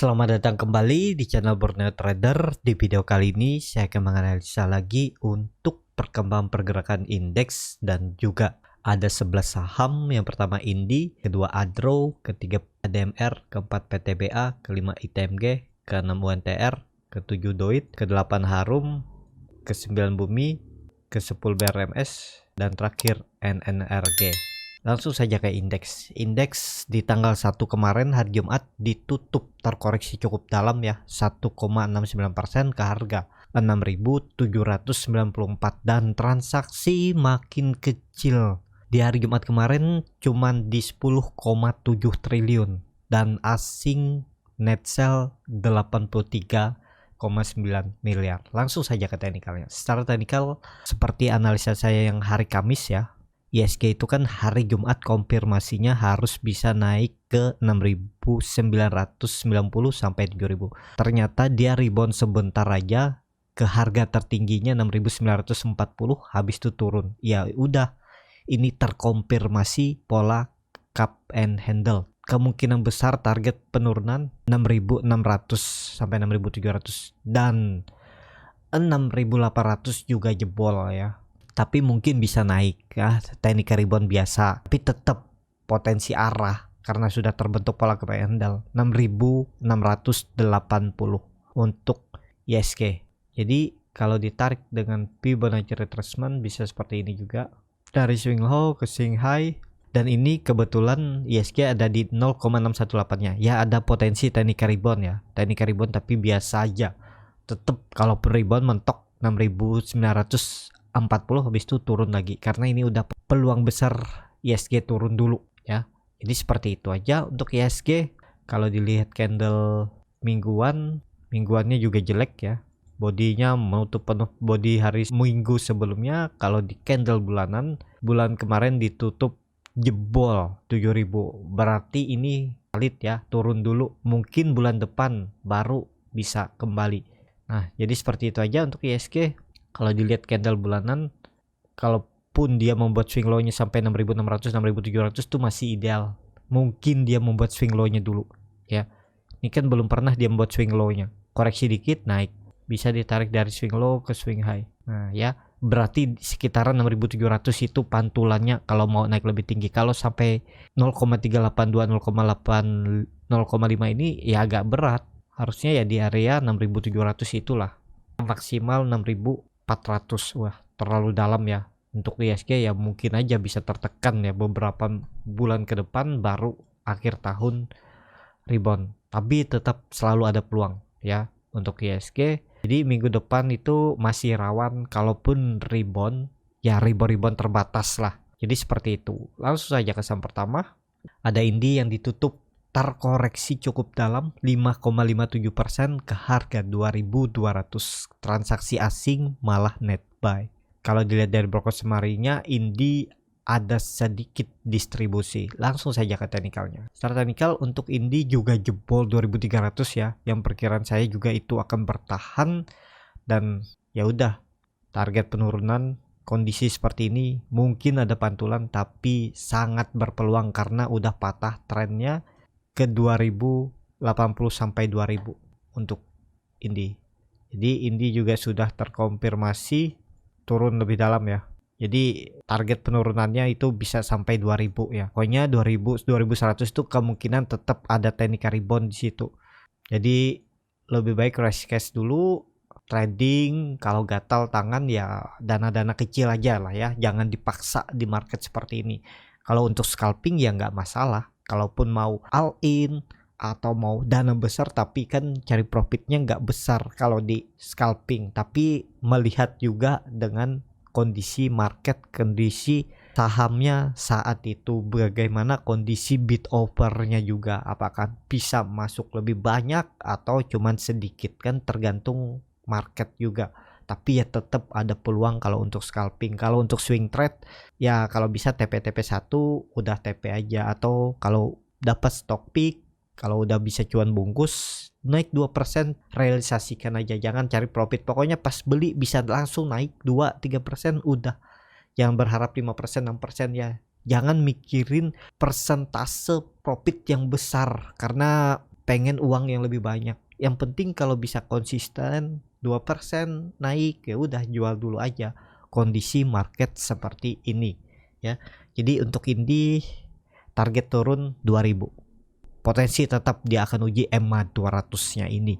Selamat datang kembali di channel Borneo Trader. Di video kali ini saya akan menganalisa lagi untuk perkembangan pergerakan indeks dan juga ada 11 saham. Yang pertama Indi, kedua Adro, ketiga ADMR, keempat PTBA, kelima ITMG, keenam UNTR, ketujuh Doit, ke-8 Harum, ke-9 Bumi, ke-10 BRMS, dan terakhir NNRG. Langsung saja ke indeks. Indeks di tanggal 1 kemarin hari Jumat ditutup terkoreksi cukup dalam ya, 1,69% ke harga 6.794 dan transaksi makin kecil. Di hari Jumat kemarin cuman di 10,7 triliun dan asing net sell 83,9 miliar. Langsung saja ke teknikalnya. Secara teknikal seperti analisa saya yang hari Kamis ya, ISG itu kan hari Jumat konfirmasinya harus bisa naik ke 6.990 sampai 7.000. Ternyata dia rebound sebentar aja ke harga tertingginya 6.940, habis itu turun. Ya udah, ini terkonfirmasi pola cup and handle. Kemungkinan besar target penurunan 6.600 sampai 6.700 dan 6.800 juga jebol ya. Tapi mungkin bisa naik ya, teknik rebound biasa, tapi tetap potensi arah karena sudah terbentuk pola cup and handle 6.680 untuk ISG. Jadi kalau ditarik dengan Fibonacci retracement bisa seperti ini juga, dari swing low ke swing high, dan ini kebetulan ISG ada di 0,618-nya ya, ada potensi teknik rebound ya, teknik rebound tapi biasa aja. Tetap kalau rebound mentok 6.940 habis itu turun lagi karena ini udah peluang besar ISG turun dulu ya. Jadi seperti itu aja untuk ISG. Kalau dilihat candle mingguannya juga jelek ya, bodinya menutup penuh body hari minggu sebelumnya. Kalau di candle bulan kemarin ditutup jebol 7.000, berarti ini valid ya, turun dulu, mungkin bulan depan baru bisa kembali. Nah jadi seperti itu aja untuk ISG. Kalau dilihat candle bulanan, kalaupun dia membuat swing low-nya sampai 6.600, 6.700 itu masih ideal. Mungkin dia membuat swing low-nya dulu ya. Ini kan belum pernah dia membuat swing low-nya. Koreksi dikit naik, bisa ditarik dari swing low ke swing high. Nah ya, berarti sekitaran 6.700 itu pantulannya kalau mau naik lebih tinggi. Kalau sampai 0,382, 0,5 ini ya agak berat. Harusnya ya di area 6.700 itulah. Maksimal 6.400. Wah, terlalu dalam ya untuk ISG ya, mungkin aja bisa tertekan ya beberapa bulan ke depan baru akhir tahun rebound. Tapi tetap selalu ada peluang ya untuk ISG. Jadi minggu depan itu masih rawan, kalaupun rebound ya rebound terbatas lah. Jadi seperti itu. Langsung saja ke saham pertama. Ada Indi yang ditutup terkoreksi cukup dalam 5,57% ke harga 2.200. Transaksi asing malah net buy. Kalau dilihat dari broker semarinya, Indi ada sedikit distribusi. Langsung saja ke teknikalnya. Secara teknikal untuk Indi juga jebol 2.300 ya. Yang perkiraan saya juga itu akan bertahan, dan ya udah, target penurunan kondisi seperti ini mungkin ada pantulan, tapi sangat berpeluang karena udah patah trennya ke 2080 sampai 2000 untuk Indi. Jadi Indi juga sudah terkonfirmasi turun lebih dalam ya. Jadi target penurunannya itu bisa sampai 2000 ya. Pokoknya 2000 2100 itu kemungkinan tetap ada teknik rebound di situ. Jadi lebih baik rush cash dulu. Trading kalau gatal tangan ya dana-dana kecil aja lah ya. Jangan dipaksa di market seperti ini. Kalau untuk scalping ya nggak masalah. Kalaupun mau all in atau mau dana besar, tapi kan cari profitnya nggak besar kalau di scalping. Tapi melihat juga dengan kondisi market, kondisi sahamnya saat itu, bagaimana kondisi bid overnya juga, apakah bisa masuk lebih banyak atau cuman sedikit, kan tergantung market juga. Tapi ya tetap ada peluang kalau untuk scalping. Kalau untuk swing trade ya kalau bisa TP 1 udah TP aja, atau kalau dapat stock pick, kalau udah bisa cuan bungkus naik 2% realisasikan aja, jangan cari profit. Pokoknya pas beli bisa langsung naik 2-3% udah. Jangan berharap 5%, 6% ya. Jangan mikirin persentase profit yang besar karena pengen uang yang lebih banyak. Yang penting kalau bisa konsisten 2% naik, ya udah jual dulu aja. Kondisi market seperti ini ya. Jadi untuk Indi target turun 2000. Potensi tetap dia akan uji EMA 200-nya ini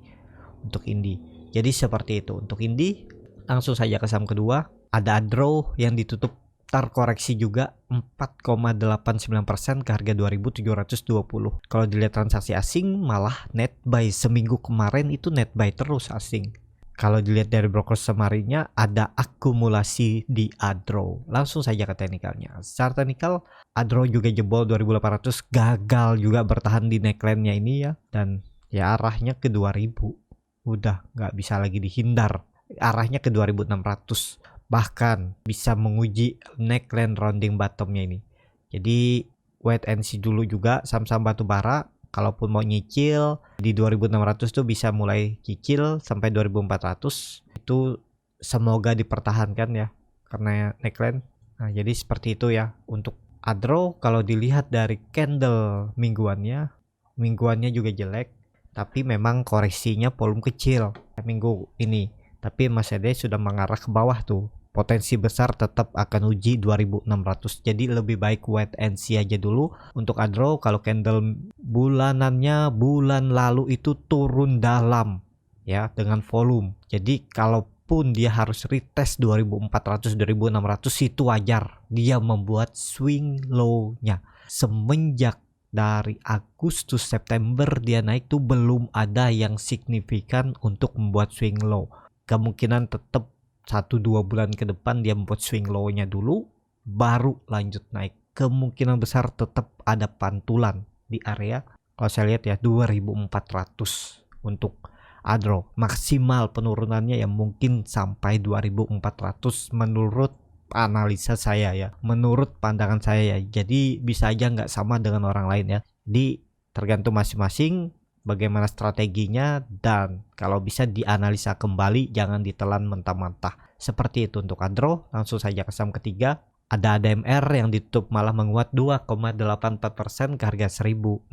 untuk Indi. Jadi seperti itu untuk Indi. Langsung saja ke saham kedua, ada Adro yang ditutup terkoreksi juga 4,89% ke harga 2.720. Kalau dilihat transaksi asing malah net buy, seminggu kemarin itu net buy terus asing. Kalau dilihat dari broker semarinya ada akumulasi di Adro. Langsung saja ke teknikalnya. Secara teknikal Adro juga jebol 2800, gagal juga bertahan di neckline-nya ini ya, dan ya arahnya ke 2000. Udah nggak bisa lagi dihindar. Arahnya ke 2600. Bahkan bisa menguji neckline rounding bottomnya ini. Jadi wait and see dulu juga saham-saham batubara. Kalaupun mau nyicil di 2600 tuh bisa mulai cicil sampai 2400. Itu semoga dipertahankan ya karena neckline. Nah, jadi seperti itu ya untuk Adro. Kalau dilihat dari candle mingguannya juga jelek, tapi memang koreksinya volume kecil minggu ini. Tapi Mas Ede sudah mengarah ke bawah tuh. Potensi besar tetap akan uji 2600. Jadi lebih baik wait and see aja dulu untuk Adro. Kalau candle bulanannya bulan lalu itu turun dalam ya dengan volume. Jadi kalaupun dia harus retest 2400 2600 itu wajar. Dia membuat swing low-nya. Semenjak dari Agustus September dia naik tuh belum ada yang signifikan untuk membuat swing low. Kemungkinan tetap 1-2 bulan ke depan dia membuat swing low-nya dulu baru lanjut naik. Kemungkinan besar tetap ada pantulan di area, kalau saya lihat ya 2400 untuk Adro. Maksimal penurunannya ya mungkin sampai 2400 menurut analisa saya ya, menurut pandangan saya ya. Jadi bisa aja nggak sama dengan orang lain ya. Jadi tergantung masing-masing bagaimana strateginya, dan kalau bisa dianalisa kembali, jangan ditelan mentah-mentah. Seperti itu untuk Adro. Langsung saja ke saham ketiga, ada ADMR yang ditutup malah menguat 2,84% ke harga 1625.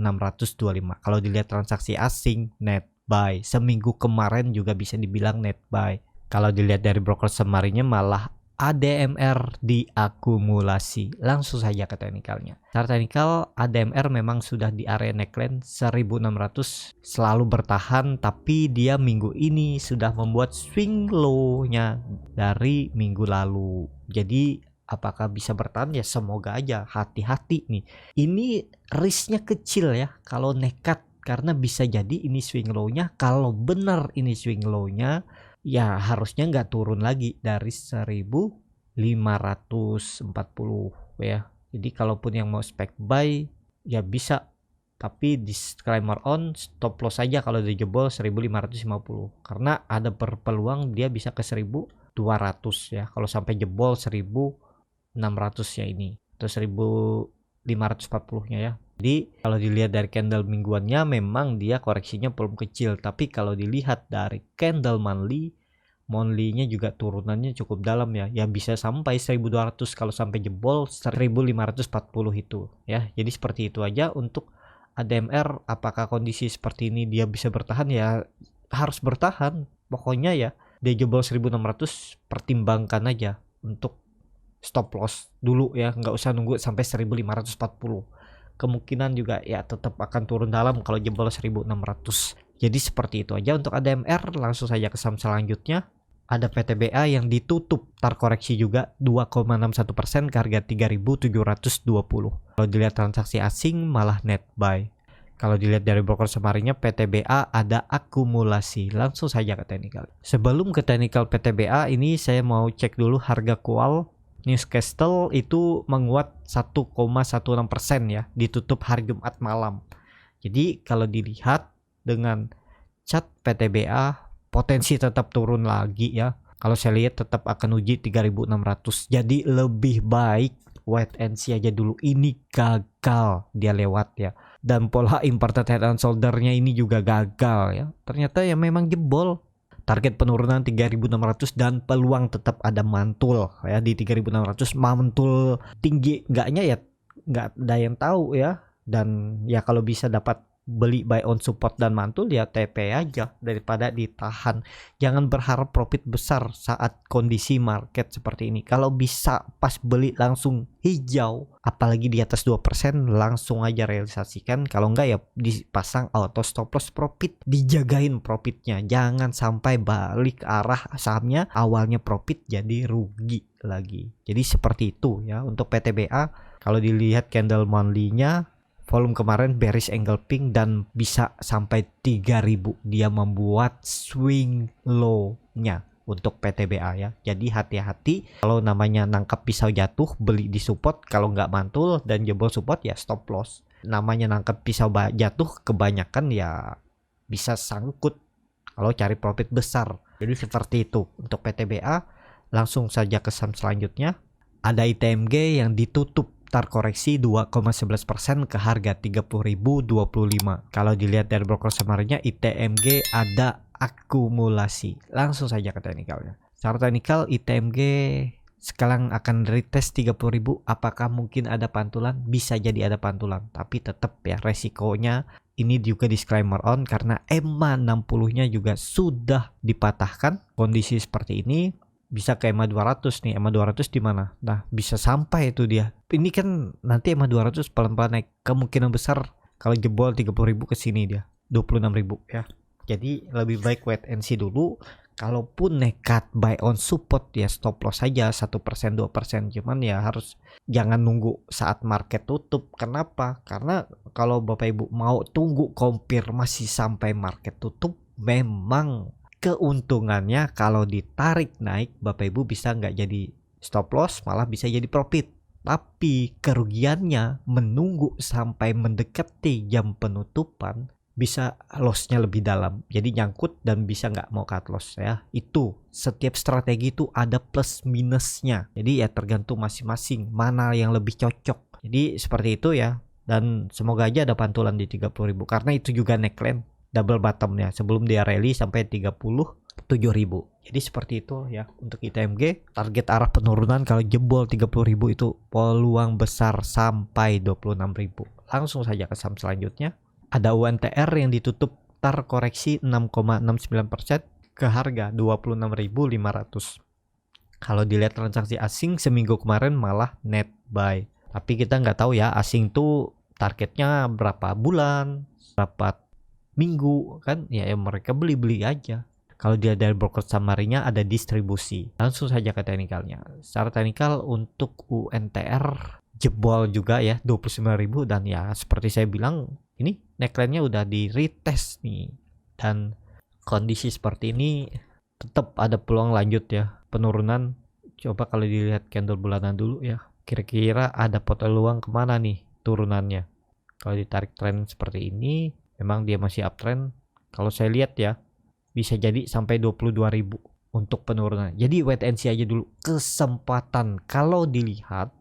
Kalau dilihat transaksi asing net buy, seminggu kemarin juga bisa dibilang net buy. Kalau dilihat dari broker semarinya malah ADMR diakumulasi. Langsung saja ke teknikalnya. Secara teknikal ADMR memang sudah di area neckline 1600 selalu bertahan, tapi dia minggu ini sudah membuat swing low-nya dari minggu lalu. Jadi apakah bisa bertahan ya, semoga aja. Hati-hati nih. Ini risknya kecil ya kalau nekat, karena bisa jadi ini swing low-nya. Kalau benar ini swing low-nya ya harusnya nggak turun lagi dari 1540 ya. Jadi kalaupun yang mau spek buy ya bisa, tapi disclaimer on, stop loss saja kalau dijebol 1550, karena ada peluang dia bisa ke 1200 ya kalau sampai jebol 1600 ya ini, atau 1540 nya ya. Jadi kalau dilihat dari candle mingguannya memang dia koreksinya belum kecil, tapi kalau dilihat dari candle monthly-nya juga turunannya cukup dalam ya. Ya bisa sampai 1200 kalau sampai jebol 1540 itu ya. Jadi seperti itu aja untuk ADMR. Apakah kondisi seperti ini dia bisa bertahan? Ya harus bertahan. Pokoknya ya dia jebol 1600 pertimbangkan aja untuk stop loss dulu ya, nggak usah nunggu sampai 1540. Kemungkinan juga ya tetap akan turun dalam kalau jebol 1600. Jadi seperti itu aja untuk ADMR. Langsung saja ke saham selanjutnya, ada PTBA yang ditutup terkoreksi juga 2,61% ke harga 3.720. Kalau dilihat transaksi asing malah net buy. Kalau dilihat dari broker semarinya PTBA ada akumulasi. Langsung saja ke teknikal. Sebelum ke teknikal PTBA ini saya mau cek dulu harga kual. Newcastle itu menguat 1,16% ya, ditutup hari Jumat malam. Jadi kalau dilihat dengan chart PTBA potensi tetap turun lagi ya. Kalau saya lihat tetap akan uji 3.600. Jadi lebih baik wait and see aja dulu. Ini gagal dia lewat ya. Dan pola imported head and shoulder-nya ini juga gagal ya. Ternyata ya memang jebol. Target penurunan 3.600 dan peluang tetap ada mantul ya di 3.600. Mantul tinggi enggaknya ya nggak ada yang tahu ya. Dan ya kalau bisa dapat beli buy on support dan mantul ya TP aja daripada ditahan. Jangan berharap profit besar saat kondisi market seperti ini. Kalau bisa pas beli langsung hijau, apalagi di atas 2%, langsung aja realisasikan. Kalau enggak ya dipasang auto stop loss profit, dijagain profitnya. Jangan sampai balik arah sahamnya, awalnya profit jadi rugi lagi. Jadi seperti itu ya untuk PTBA. Kalau dilihat candle monthly-nya, volume kemarin bearish engulfing dan bisa sampai 3000. Dia membuat swing low-nya untuk PTBA ya. Jadi hati-hati kalau namanya nangkap pisau jatuh, beli di support, kalau nggak mantul dan jebol support ya stop loss. Namanya nangkap pisau jatuh kebanyakan ya bisa sangkut kalau cari profit besar. Jadi seperti itu untuk PTBA. Langsung saja ke saham selanjutnya. Ada ITMG yang ditutup terkoreksi 2,11% ke harga 30.025. Kalau dilihat dari broker summary-nya, ITMG ada akumulasi. Langsung saja ke teknikalnya. Secara teknikal ITMG sekarang akan retest 30.000. Apakah mungkin ada pantulan? Bisa jadi ada pantulan, tapi tetap ya resikonya. Ini juga disclaimer on karena EMA 60-nya juga sudah dipatahkan. Kondisi seperti ini bisa ke EMA 200 nih. EMA 200 di mana? Nah, bisa sampai itu dia. Ini kan nanti EMA 200 pelan-pelan naik. Kemungkinan besar kalau jebol 30.000 ke sini dia. 26.000 ya. Jadi lebih baik wait and see dulu. Kalaupun nekat buy on support ya stop loss saja 1% 2%. Cuman ya harus jangan nunggu saat market tutup. Kenapa? Karena kalau Bapak Ibu mau tunggu konfirmasi sampai market tutup, memang keuntungannya kalau ditarik naik Bapak Ibu bisa nggak jadi stop loss, malah bisa jadi profit. Tapi kerugiannya menunggu sampai mendekati jam penutupan, bisa lossnya lebih dalam. Jadi nyangkut dan bisa nggak mau cut loss ya. Itu setiap strategi itu ada plus minusnya. Jadi ya tergantung masing-masing mana yang lebih cocok. Jadi seperti itu ya. Dan semoga aja ada pantulan di 30.000 karena itu juga neckline double bottomnya sebelum dia rally sampai 37.000. Jadi seperti itu ya untuk ITMG. Target arah penurunan kalau jebol 30.000 itu peluang besar sampai 26.000. Langsung saja ke saham selanjutnya. Ada UNTR yang ditutup terkoreksi 6,69% ke harga 26.500. Kalau dilihat transaksi asing seminggu kemarin malah net buy. Tapi kita nggak tahu ya asing tuh targetnya berapa bulan, berapa minggu kan ya, mereka beli aja. Kalau dia dari broker summary-nya ada distribusi. Langsung saja ke teknikalnya. Secara teknikal untuk UNTR jebol juga ya 29.000 dan ya seperti saya bilang ini neckline-nya udah di retest nih. Dan kondisi seperti ini tetap ada peluang lanjut ya penurunan. Coba kalau dilihat candle bulanan dulu ya. Kira-kira ada peluang kemana nih turunannya. Kalau ditarik tren seperti ini memang dia masih uptrend. Kalau saya lihat ya bisa jadi sampai 22.000 untuk penurunan. Jadi wait and see aja dulu. Kesempatan kalau dilihat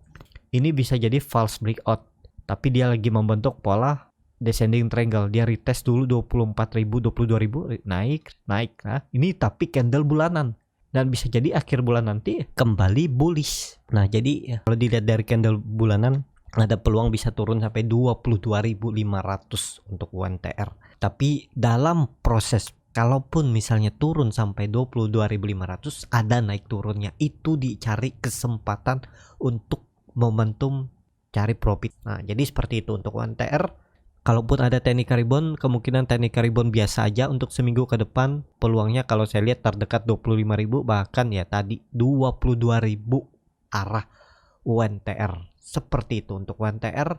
ini bisa jadi false breakout. Tapi dia lagi membentuk pola descending triangle. Dia retest dulu 24.000, 22.000 naik. Nah, ini tapi candle bulanan. Dan bisa jadi akhir bulan nanti kembali bullish. Nah, jadi kalau dilihat dari candle bulanan ada peluang bisa turun sampai 22.500 untuk UNTR. Tapi dalam proses kalaupun misalnya turun sampai 22.500 ada naik turunnya, itu dicari kesempatan untuk momentum cari profit. Nah, jadi seperti itu untuk UNTR. Kalaupun ada technical rebound, kemungkinan technical rebound biasa aja untuk seminggu ke depan. Peluangnya kalau saya lihat terdekat 25.000 bahkan ya tadi 22.000 arah UNTR. Seperti itu untuk UNTR.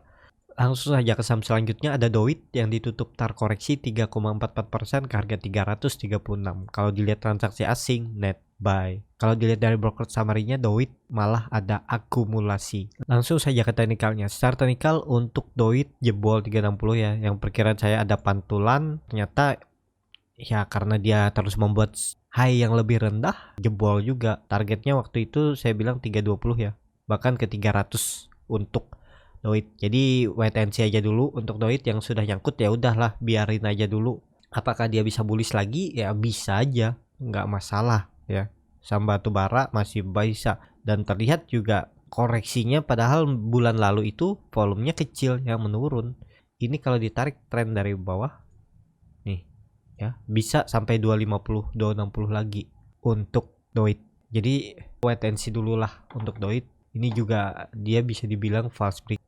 Langsung saja ke saham selanjutnya ada Doit yang ditutup terkoreksi 3,44% ke harga 336. Kalau dilihat transaksi asing net buy. Kalau dilihat dari broker summary-nya Doit malah ada akumulasi. Langsung saja ke teknikalnya. Secara teknikal untuk Doit jebol 360 ya. Yang perkiraan saya ada pantulan. Ternyata ya karena dia terus membuat high yang lebih rendah jebol juga. Targetnya waktu itu saya bilang 320 ya. Bahkan ke 300 untuk Doit. Jadi wait and see aja dulu untuk Doit yang sudah nyangkut ya udahlah biarin aja dulu. Apakah dia bisa bullish lagi? Ya bisa aja, nggak masalah ya. Saham batu bara masih bisa dan terlihat juga koreksinya padahal bulan lalu itu volumenya kecil yang menurun. ini kalau ditarik tren dari bawah nih ya, bisa sampai 250 260 lagi untuk Doit. Jadi wait and see dulu lah untuk Doit. Ini juga dia bisa dibilang false break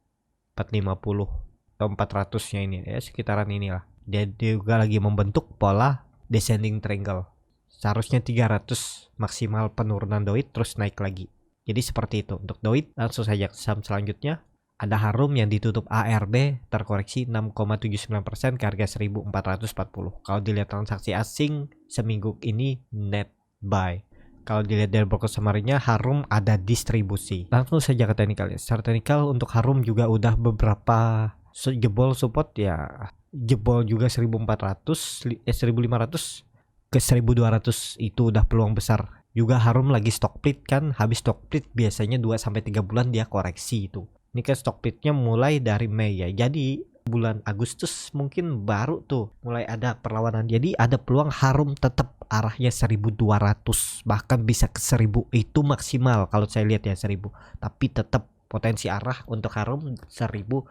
450 atau 400 nya ini ya, sekitaran inilah. Dia juga lagi membentuk pola descending triangle. Seharusnya 300 maksimal penurunan Doit terus naik lagi. Jadi seperti itu untuk Doit. Langsung saja ke saham selanjutnya. Ada Harum yang ditutup ARB terkoreksi 6,79% ke harga 1440. Kalau dilihat transaksi asing seminggu ini net buy. Kalau dilihat dari broker summary-nya, Harum ada distribusi. Langsung saja ke teknikal ya. Secara teknikal untuk Harum juga udah beberapa jebol support ya. Jebol juga 1400, 1500 ke 1200 itu udah peluang besar. Juga Harum lagi stock split kan. Habis stock split biasanya 2-3 bulan dia koreksi itu. Ini kan stock splitnya mulai dari Mei ya. Jadi bulan Agustus mungkin baru tuh mulai ada perlawanan. Jadi ada peluang Harum tetap arahnya 1200, bahkan bisa ke 1000 itu maksimal kalau saya lihat ya 1000. Tapi tetap potensi arah untuk Harum 1200.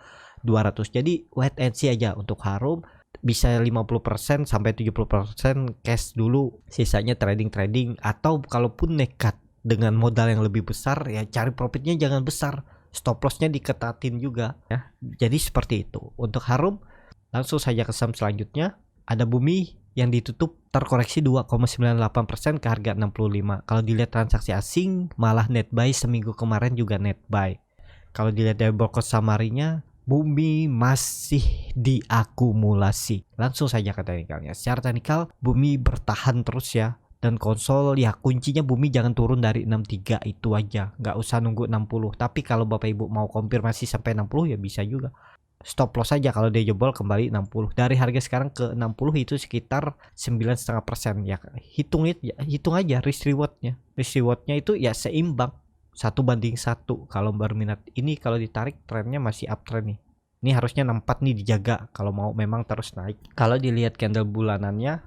Jadi wait and see aja untuk Harum, bisa 50% sampai 70% cash dulu, sisanya trading atau kalaupun nekat dengan modal yang lebih besar ya cari profitnya jangan besar. Stop lossnya diketatin juga ya. Jadi seperti itu untuk Harum. Langsung saja ke saham selanjutnya. Ada Bumi yang ditutup terkoreksi 2,98% ke harga 65. Kalau dilihat transaksi asing malah net buy seminggu kemarin juga net buy. Kalau dilihat dari broker summary-nya, Bumi masih diakumulasi. Langsung saja ke teknikalnya. Secara teknikal Bumi bertahan terus ya. Dan konsol ya kuncinya Bumi jangan turun dari 63 itu aja, nggak usah nunggu 60. Tapi kalau Bapak Ibu mau konfirmasi sampai 60 ya bisa juga. Stop loss aja kalau dia jebol kembali 60. Dari harga sekarang ke 60 itu sekitar 9,5% ya. Hitung aja risk rewardnya. Risk rewardnya itu ya seimbang 1:1 kalau berminat. Ini kalau ditarik trennya masih uptrend nih. Ini harusnya 64 nih dijaga kalau mau memang terus naik. Kalau dilihat candle bulanannya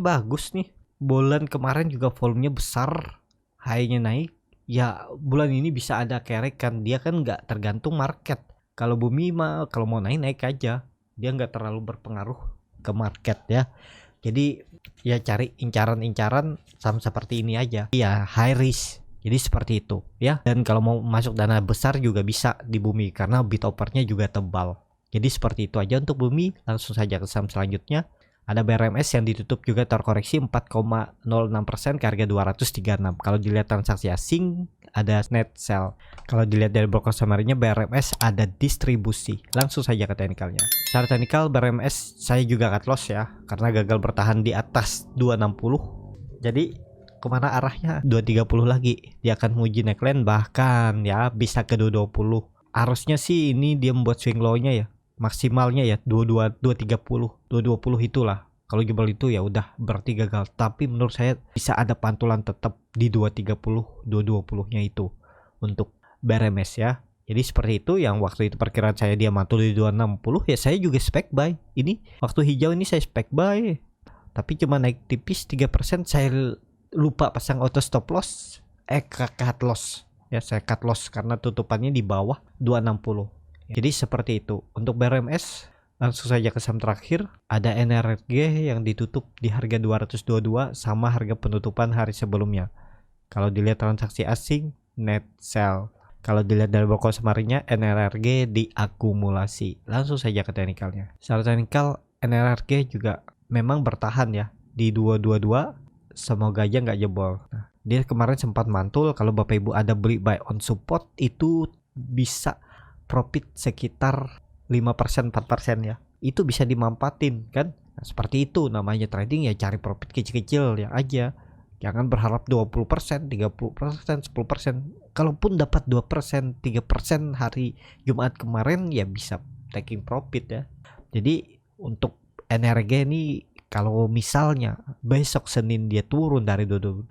bagus nih. Bulan kemarin juga volumenya besar, high-nya naik. Ya bulan ini bisa ada kerek kan, dia kan nggak tergantung market. Kalau Bumi mah kalau mau naik aja, dia nggak terlalu berpengaruh ke market ya. Jadi ya cari incaran-incaran saham seperti ini aja. Ya high risk. Jadi seperti itu ya. Dan kalau mau masuk dana besar juga bisa di Bumi karena bid offer-nya juga tebal. Jadi seperti itu aja untuk Bumi. Langsung saja ke saham selanjutnya. Ada BRMS yang ditutup juga terkoreksi 4,06% ke harga 236. Kalau dilihat transaksi asing ada net sell. Kalau dilihat dari broker summary-nya BRMS ada distribusi. Langsung saja ke teknikalnya. Secara teknikal BRMS saya juga cut loss ya karena gagal bertahan di atas 260. Jadi kemana arahnya? 230 lagi. Dia akan menguji neckline bahkan ya bisa ke 220. Harusnya sih ini dia membuat swing low-nya ya. Maksimalnya ya 220 itulah. Kalau jebol itu ya udah berarti gagal. Tapi menurut saya bisa ada pantulan tetap di 230 220-nya itu untuk BRMS ya. Jadi seperti itu yang waktu itu perkiraan saya dia mantul di 260 ya saya juga spek buy. Ini waktu hijau ini saya spek buy. Tapi cuma naik tipis 3%, saya lupa pasang auto stop loss. Cut loss. Ya saya cut loss karena tutupannya di bawah 260. Jadi seperti itu. Untuk BRMS langsung saja ke saham terakhir. Ada NRG yang ditutup di harga 222 sama harga penutupan hari sebelumnya. Kalau dilihat transaksi asing net sell. Kalau dilihat dari broker summary-nya NRG diakumulasi. Langsung saja ke teknikalnya. Secara teknikal NRG juga memang bertahan ya di 222. Semoga aja nggak jebol. Nah, dia kemarin sempat mantul. Kalau Bapak Ibu ada beli buy on support itu bisa profit sekitar 5% 4% ya. Itu bisa dimanfaatin kan. Nah, seperti itu namanya trading ya, cari profit kecil-kecil ya aja. Jangan berharap 20%, 30%, 10%. Kalaupun dapat 2%, 3% hari Jumat kemarin ya bisa taking profit ya. Jadi untuk NRG ini kalau misalnya besok Senin dia turun dari 220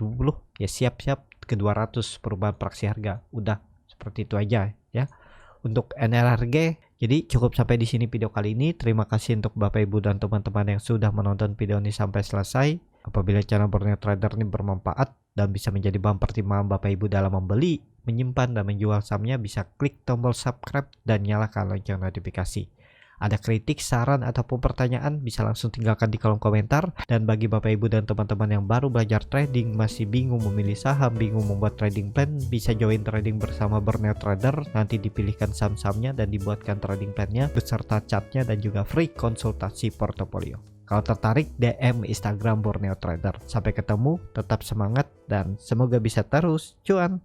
ya siap-siap ke 200 perubahan praksi harga. Udah seperti itu aja ya. Untuk NRG, jadi cukup sampai di sini video kali ini. Terima kasih untuk Bapak Ibu dan teman-teman yang sudah menonton video ini sampai selesai. Apabila channel Borneo Trader ini bermanfaat dan bisa menjadi bahan pertimbangan Bapak Ibu dalam membeli, menyimpan dan menjual sahamnya, bisa klik tombol subscribe dan nyalakan lonceng notifikasi. Ada kritik, saran, ataupun pertanyaan bisa langsung tinggalkan di kolom komentar. Dan bagi Bapak Ibu dan teman-teman yang baru belajar trading, masih bingung memilih saham, bingung membuat trading plan, bisa join trading bersama Borneo Trader. Nanti dipilihkan saham-sahamnya dan dibuatkan trading plannya beserta chartnya dan juga free konsultasi portofolio. Kalau tertarik, DM Instagram Borneo Trader. Sampai ketemu, tetap semangat dan semoga bisa terus cuan.